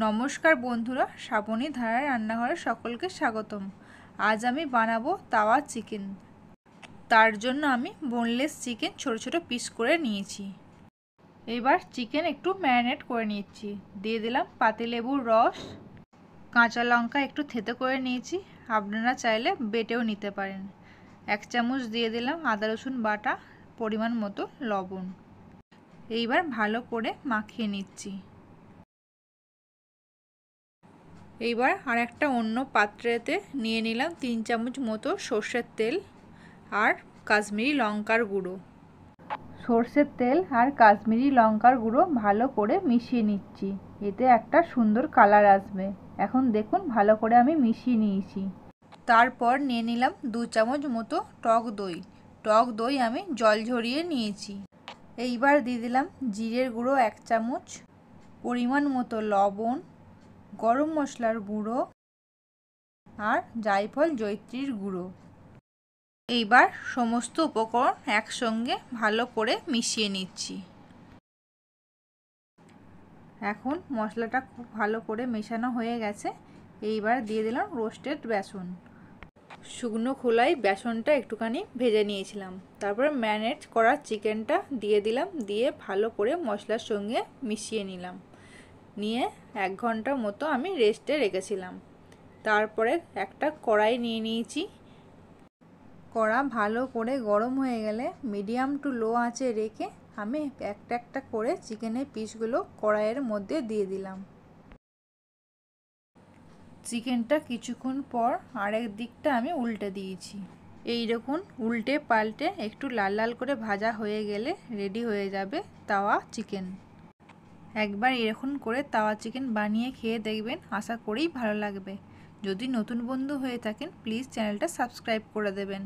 নমস্কার বন্ধুরা, শ্রাবণী ধারার রান্নাঘরে সকলকে স্বাগতম। আজ আমি বানাবো তাওয়া চিকেন। তার জন্য আমি বোনলেস চিকেন ছোট ছোট পিস করে নিয়েছি। এবার চিকেন একটু ম্যারিনেট করে নিচ্ছি। দিয়ে দিলাম পাতিলেবুর রস, কাঁচা লঙ্কা একটু থেতো করে নিয়েছি, আপনারা চাইলে বেটেও নিতে পারেন। 1 চামচ দিয়ে দিলাম আদা রসুন বাটা, পরিমাণ মতো লবণ। এইবার ভালো করে মাখিয়ে নিচ্ছি। এইবার আর একটা অন্য পাত্রেতে নিয়ে নিলাম 3 চামচ মতো সর্ষের তেল আর কাশ্মীরি লঙ্কার গুঁড়ো। সর্ষের তেল আর কাশ্মীরি লঙ্কার গুঁড়ো ভালো করে মিশিয়ে নিচ্ছি, এতে একটা সুন্দর কালার আসবে। এখন দেখুন ভালো করে আমি মিশিয়ে নিয়েছি। তারপর নিয়ে নিলাম 2 চামচ মতো টক দই। টক দই আমি জল ঝরিয়ে নিয়েছি। এইবার দিয়ে দিলাম জিরের গুঁড়ো 1 চামচ, পরিমাণ মতো লবণ, গরম মশলার গুঁড়ো আর জায়ফল জয়িত্রীর গুঁড়ো। এইবার সমস্ত উপকরণ একসঙ্গে ভালো করে মিশিয়ে নিচ্ছি। এখন মশলাটা খুব ভালো করে মেশানো হয়ে গেছে। এইবার দিয়ে দিলাম রোস্টেড বেসন। শুকনো খোলায় বেসনটা একটুখানি ভেজে নিয়েছিলাম। তারপরে ম্যারিনেট করা চিকেনটা দিয়ে দিলাম, দিয়ে ভালো করে মশলার সঙ্গে মিশিয়ে নিলাম। নিয়ে 1 ঘন্টা মতো আমি রেস্টে রেখেছিলাম। তারপরে একটা কড়াই নিয়ে নিয়েছি। কড়া ভালো করে গরম হয়ে গেলে মিডিয়াম টু লো আঁচে রেখে আমি একটা একটা করে চিকেনের পিসগুলো কড়াইয়ের মধ্যে দিয়ে দিলাম। চিকেনটা কিছুক্ষণ পর আরেক দিকটা আমি উল্টে দিয়েছি। এইরকম উল্টে পাল্টে একটু লাল লাল করে ভাজা হয়ে গেলে রেডি হয়ে যাবে তাওয়া চিকেন। একবার এরকম করে তাওয়া চিকেন বানিয়ে খেয়ে দেখবেন, আশা করেই ভালো লাগবে। যদি নতুন বন্ধু হয়ে থাকেন প্লিজ চ্যানেলটা সাবস্ক্রাইব করে দেবেন।